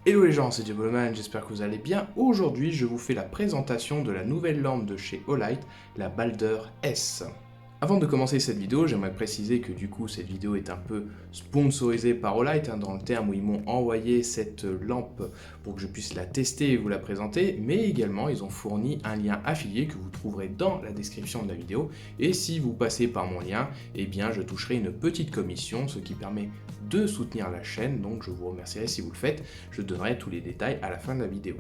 Hello les gens, c'est Diaboloman, j'espère que vous allez bien. Aujourd'hui, je vous fais la présentation de la nouvelle lampe de chez Olight, la Balder S. Avant de commencer cette vidéo, j'aimerais préciser que du coup, cette vidéo est un peu sponsorisée par Olight, dans le terme où ils m'ont envoyé cette lampe pour que je puisse la tester et vous la présenter, mais également, ils ont fourni un lien affilié que vous trouverez dans la description de la vidéo. Et si vous passez par mon lien, eh bien, je toucherai une petite commission, ce qui permet de soutenir la chaîne, donc je vous remercierai si vous le faites. Je donnerai tous les détails à la fin de la vidéo.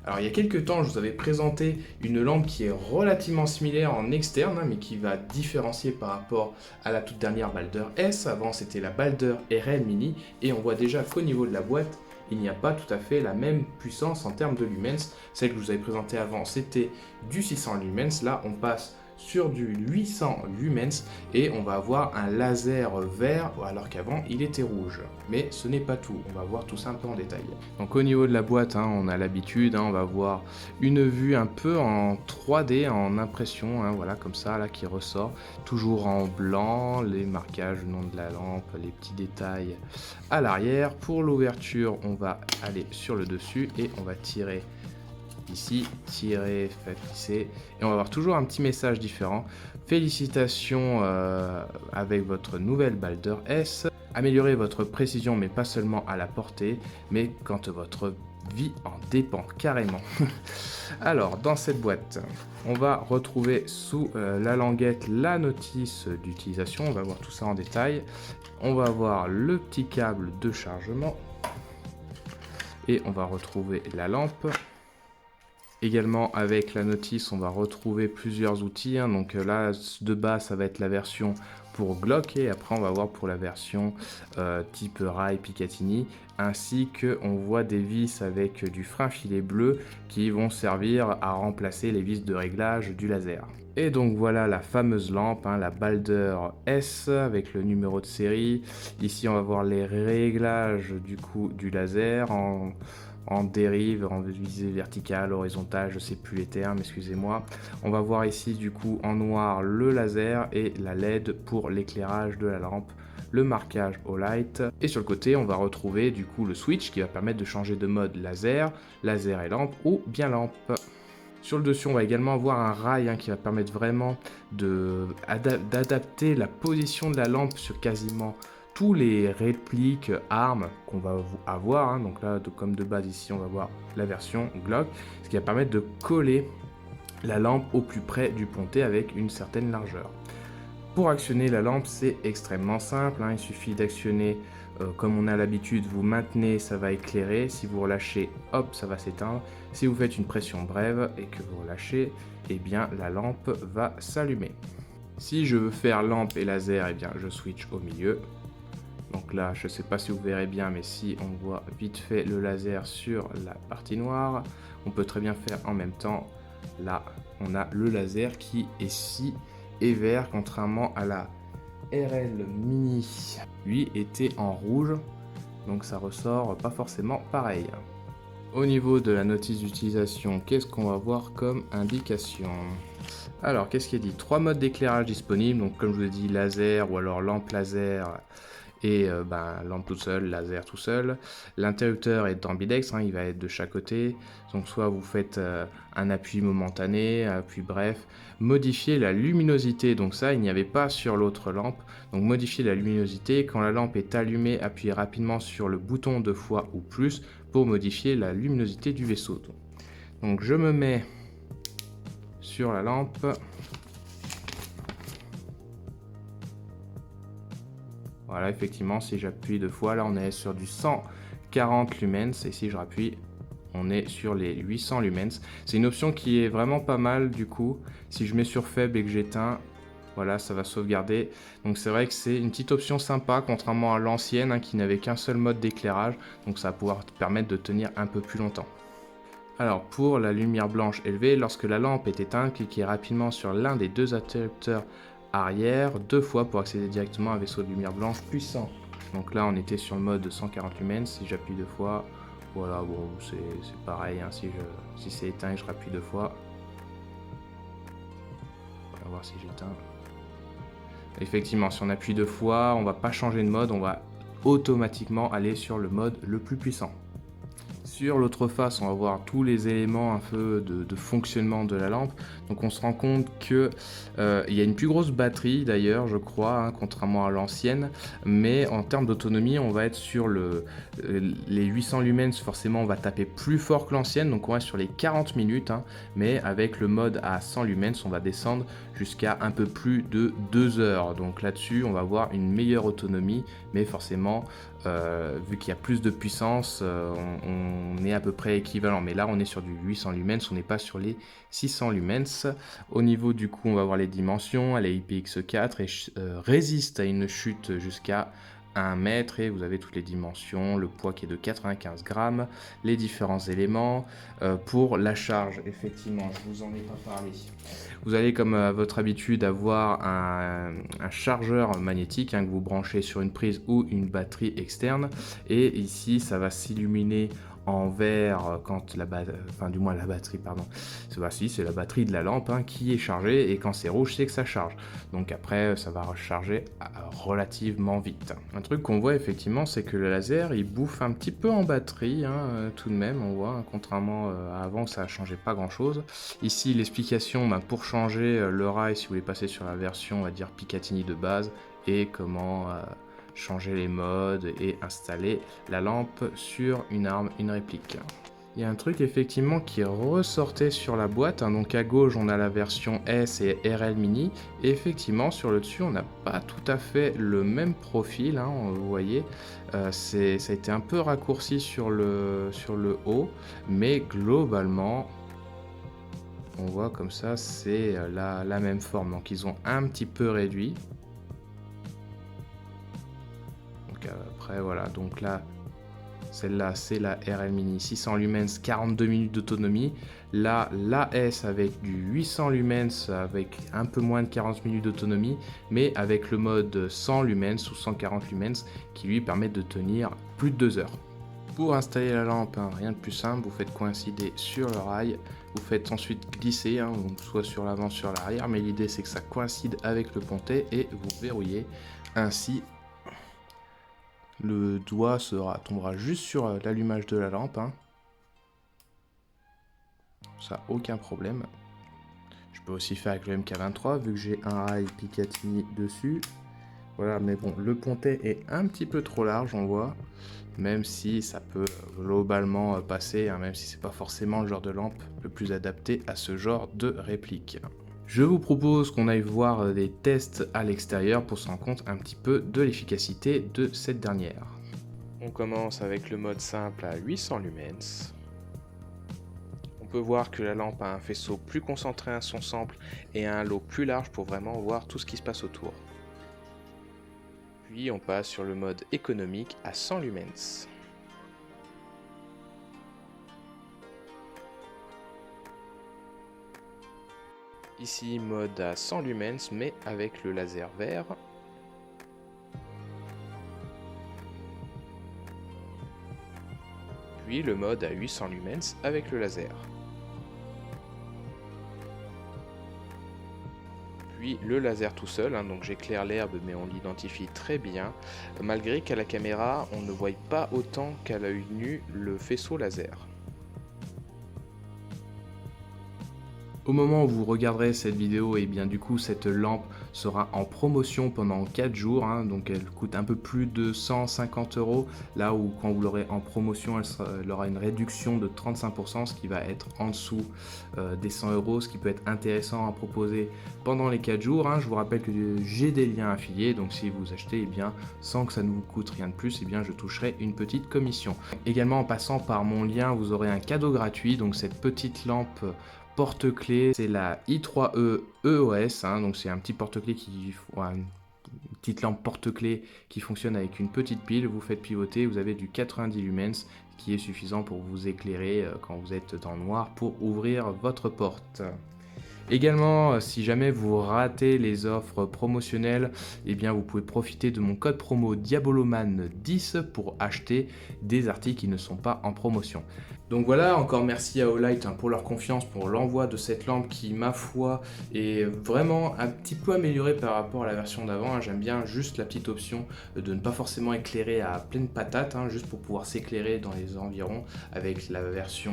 Alors il y a quelques temps, je vous avais présenté une lampe qui est relativement similaire en externe, mais qui va différencier par rapport à la toute dernière Balder S. Avant c'était la Balder RL Mini, et on voit déjà qu'au niveau de la boîte, il n'y a pas tout à fait la même puissance en termes de lumens. Celle que je vous avais présentée avant, c'était du 600 lumens. Là, on passe sur du 800 lumens et on va avoir un laser vert alors qu'avant il était rouge. Mais ce n'est pas tout, on va voir tout ça un peu en détail. Donc au niveau de la boîte, on a l'habitude, on va voir une vue un peu en 3D, en impression, voilà comme ça là qui ressort. Toujours en blanc, les marquages, le nom de la lampe, les petits détails à l'arrière. Pour l'ouverture, on va aller sur le dessus et on va tirer ici, tirer, lisser, et on va avoir toujours un petit message différent. Félicitations avec votre nouvelle Balder S. Améliorez votre précision, mais pas seulement à la portée, mais quand votre vie en dépend carrément. Alors, dans cette boîte, on va retrouver sous la languette la notice d'utilisation. On va voir tout ça en détail. On va avoir le petit câble de chargement et on va retrouver la lampe. Également avec la notice, on va retrouver plusieurs outils. Donc là, de base, ça va être la version pour Glock et après on va voir pour la version type Rai Picatinny, ainsi que on voit des vis avec du frein filet bleu qui vont servir à remplacer les vis de réglage du laser. Et donc voilà la fameuse lampe, la Balder S avec le numéro de série. Ici on va voir les réglages du coup du laser en dérive, en visée verticale, horizontale, je ne sais plus les termes, excusez-moi. On va voir ici du coup en noir le laser et la LED pour l'éclairage de la lampe, le marquage Olight. Et sur le côté, on va retrouver du coup le switch qui va permettre de changer de mode laser, laser et lampe ou bien lampe. Sur le dessus, on va également avoir un rail qui va permettre vraiment d'adapter la position de la lampe sur quasiment tous les répliques armes qu'on va avoir. Donc là, comme de base ici, on va voir la version Glock, ce qui va permettre de coller la lampe au plus près du pontet avec une certaine largeur. Pour actionner la lampe, c'est extrêmement simple. Il suffit d'actionner comme on a l'habitude, vous maintenez, ça va éclairer. Si vous relâchez, hop, ça va s'éteindre. Si vous faites une pression brève et que vous relâchez, eh bien la lampe va s'allumer. Si je veux faire lampe et laser, eh bien je switch au milieu. Donc là, je ne sais pas si vous verrez bien, mais si on voit vite fait le laser sur la partie noire, on peut très bien faire en même temps. Là, on a le laser qui est ici et vert, contrairement à la RL Mini. Lui était en rouge, donc ça ressort pas forcément pareil. Au niveau de la notice d'utilisation, qu'est-ce qu'on va voir comme indication? Alors, qu'est-ce qui est dit? 3 modes d'éclairage disponibles, donc comme je vous ai dit, laser ou alors lampe laser et lampe tout seul, laser tout seul. L'interrupteur est ambidextre, il va être de chaque côté. Donc soit vous faites un appui momentané, un appui bref. Modifier la luminosité, donc ça il n'y avait pas sur l'autre lampe. Donc modifier la luminosité, quand la lampe est allumée, appuyez rapidement sur le bouton 2 fois ou plus pour modifier la luminosité du vaisseau. Donc je me mets sur la lampe. Voilà, effectivement, si j'appuie 2 fois, là on est sur du 140 lumens, et si je rappuie, on est sur les 800 lumens. C'est une option qui est vraiment pas mal du coup. Si je mets sur faible et que j'éteins, voilà, ça va sauvegarder. Donc c'est vrai que c'est une petite option sympa, contrairement à l'ancienne qui n'avait qu'un seul mode d'éclairage. Donc ça va pouvoir te permettre de tenir un peu plus longtemps. Alors pour la lumière blanche élevée, lorsque la lampe est éteinte, cliquez rapidement sur l'un des 2 interrupteurs arrière 2 fois pour accéder directement à un vaisseau de lumière blanche puissant. Donc là on était sur le mode 140 lumens, si j'appuie 2 fois, voilà, bon c'est pareil, si c'est éteint et je rappuie 2 fois. On va voir si j'éteins. Effectivement, si on appuie 2 fois, on va pas changer de mode, on va automatiquement aller sur le mode le plus puissant. Sur l'autre face, on va voir tous les éléments un peu de fonctionnement de la lampe. Donc on se rend compte que il y a une plus grosse batterie d'ailleurs, je crois, hein, contrairement à l'ancienne. Mais en termes d'autonomie, on va être sur les 800 lumens. Forcément, on va taper plus fort que l'ancienne. Donc on reste sur les 40 minutes. Hein, mais avec le mode à 100 lumens, on va descendre jusqu'à un peu plus de 2 heures. Donc là-dessus, on va avoir une meilleure autonomie. Mais forcément, vu qu'il y a plus de puissance, on est à peu près équivalent. Mais là, on est sur du 800 lumens, on n'est pas sur les 600 lumens. Au niveau du coup, on va voir les dimensions. Elle est IPX4 et résiste à une chute jusqu'à 1 mètre et vous avez toutes les dimensions, le poids qui est de 95 grammes, les différents éléments. Pour la charge, effectivement, je vous en ai pas parlé. Vous allez, comme à votre habitude, avoir un chargeur magnétique hein, que vous branchez sur une prise ou une batterie externe. Et ici, ça va s'illuminer en vert quand la batterie, pardon. C'est la batterie de la lampe hein, qui est chargée et quand c'est rouge, c'est que ça charge. Donc après, ça va recharger relativement vite. Un truc qu'on voit effectivement, c'est que le laser, il bouffe un petit peu en batterie hein, tout de même, on voit, hein, contrairement à avant, ça ne changeait pas grand-chose. Ici, l'explication pour changer le rail, si vous voulez passer sur la version, on va dire Picatinny de base, et comment changer les modes et installer la lampe sur une arme, une réplique. Il y a un truc effectivement qui ressortait sur la boîte, hein. Donc à gauche on a la version S et RL Mini, et effectivement sur le dessus on n'a pas tout à fait le même profil, hein, vous voyez, ça a été un peu raccourci sur le haut, mais globalement on voit comme ça c'est la même forme, donc ils ont un petit peu réduit. Après voilà, donc là celle-là c'est la RL Mini 600 lumens, 42 minutes d'autonomie. Là la S avec du 800 lumens avec un peu moins de 40 minutes d'autonomie, mais avec le mode 100 lumens ou 140 lumens qui lui permet de tenir plus de 2 heures. Pour installer la lampe, hein, rien de plus simple, vous faites coïncider sur le rail, vous faites ensuite glisser, hein, donc soit sur l'avant, sur l'arrière, mais l'idée c'est que ça coïncide avec le pontet et vous verrouillez ainsi. Le doigt tombera juste sur l'allumage de la lampe. Hein. Ça, aucun problème. Je peux aussi faire avec le MK23, vu que j'ai un rail Picatinny dessus. Voilà, mais bon, le pontet est un petit peu trop large, on voit. Même si ça peut globalement passer, hein, même si c'est pas forcément le genre de lampe le plus adapté à ce genre de réplique. Je vous propose qu'on aille voir des tests à l'extérieur pour se rendre compte un petit peu de l'efficacité de cette dernière. On commence avec le mode simple à 800 lumens. On peut voir que la lampe a un faisceau plus concentré à son sample et un halo plus large pour vraiment voir tout ce qui se passe autour. Puis on passe sur le mode économique à 100 lumens. Ici, mode à 100 lumens, mais avec le laser vert. Puis le mode à 800 lumens avec le laser. Puis le laser tout seul, hein, donc j'éclaire l'herbe mais on l'identifie très bien, malgré qu'à la caméra on ne voit pas autant qu'à l'œil nu le faisceau laser. Au moment où vous regarderez cette vidéo, et bien du coup cette lampe sera en promotion pendant 4 jours, hein, donc elle coûte un peu plus de 150 €, là où quand vous l'aurez en promotion, elle aura une réduction de 35%, ce qui va être en dessous des 100 €, ce qui peut être intéressant à proposer pendant les 4 jours. Hein. Je vous rappelle que j'ai des liens affiliés, donc si vous achetez, bien, sans que ça ne vous coûte rien de plus, bien, je toucherai une petite commission. Également en passant par mon lien, vous aurez un cadeau gratuit, donc cette petite lampe porte-clés, c'est la i3E EOS, hein, donc c'est un petit porte-clés une petite lampe porte-clés qui fonctionne avec une petite pile, vous faites pivoter, vous avez du 90 lumens qui est suffisant pour vous éclairer quand vous êtes dans le noir pour ouvrir votre porte. Également, si jamais vous ratez les offres promotionnelles, eh bien vous pouvez profiter de mon code promo Diaboloman10 pour acheter des articles qui ne sont pas en promotion. Donc voilà, encore merci à Olight pour leur confiance, pour l'envoi de cette lampe qui, ma foi, est vraiment un petit peu améliorée par rapport à la version d'avant. J'aime bien juste la petite option de ne pas forcément éclairer à pleine patate, juste pour pouvoir s'éclairer dans les environs avec la version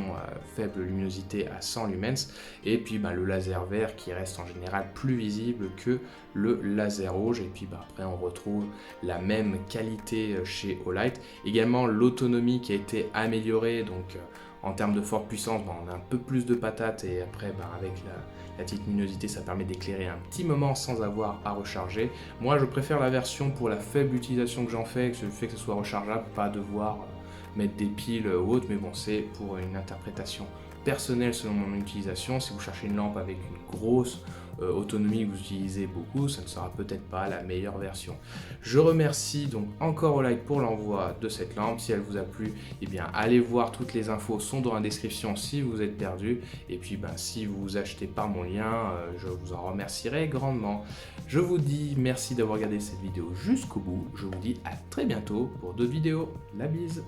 faible luminosité à 100 lumens. Et puis le laser vert qui reste en général plus visible que le laser rouge. Et puis après on retrouve la même qualité chez Olight. Également l'autonomie qui a été améliorée, donc en termes de forte puissance, on a un peu plus de patates et après avec la petite luminosité ça permet d'éclairer un petit moment sans avoir à recharger. Moi je préfère la version pour la faible utilisation que j'en fais, le fait que ce soit rechargeable, pas devoir mettre des piles ou autre, mais bon c'est pour une interprétation personnelle selon mon utilisation. Si vous cherchez une lampe avec une grosse autonomie que vous utilisez beaucoup, ça ne sera peut-être pas la meilleure version. Je remercie donc encore Olight pour l'envoi de cette lampe. Si elle vous a plu, eh bien allez voir, toutes les infos sont dans la description si vous êtes perdu. Et puis si vous achetez par mon lien, je vous en remercierai grandement. Je vous dis merci d'avoir regardé cette vidéo jusqu'au bout. Je vous dis à très bientôt pour d'autres vidéos. La bise.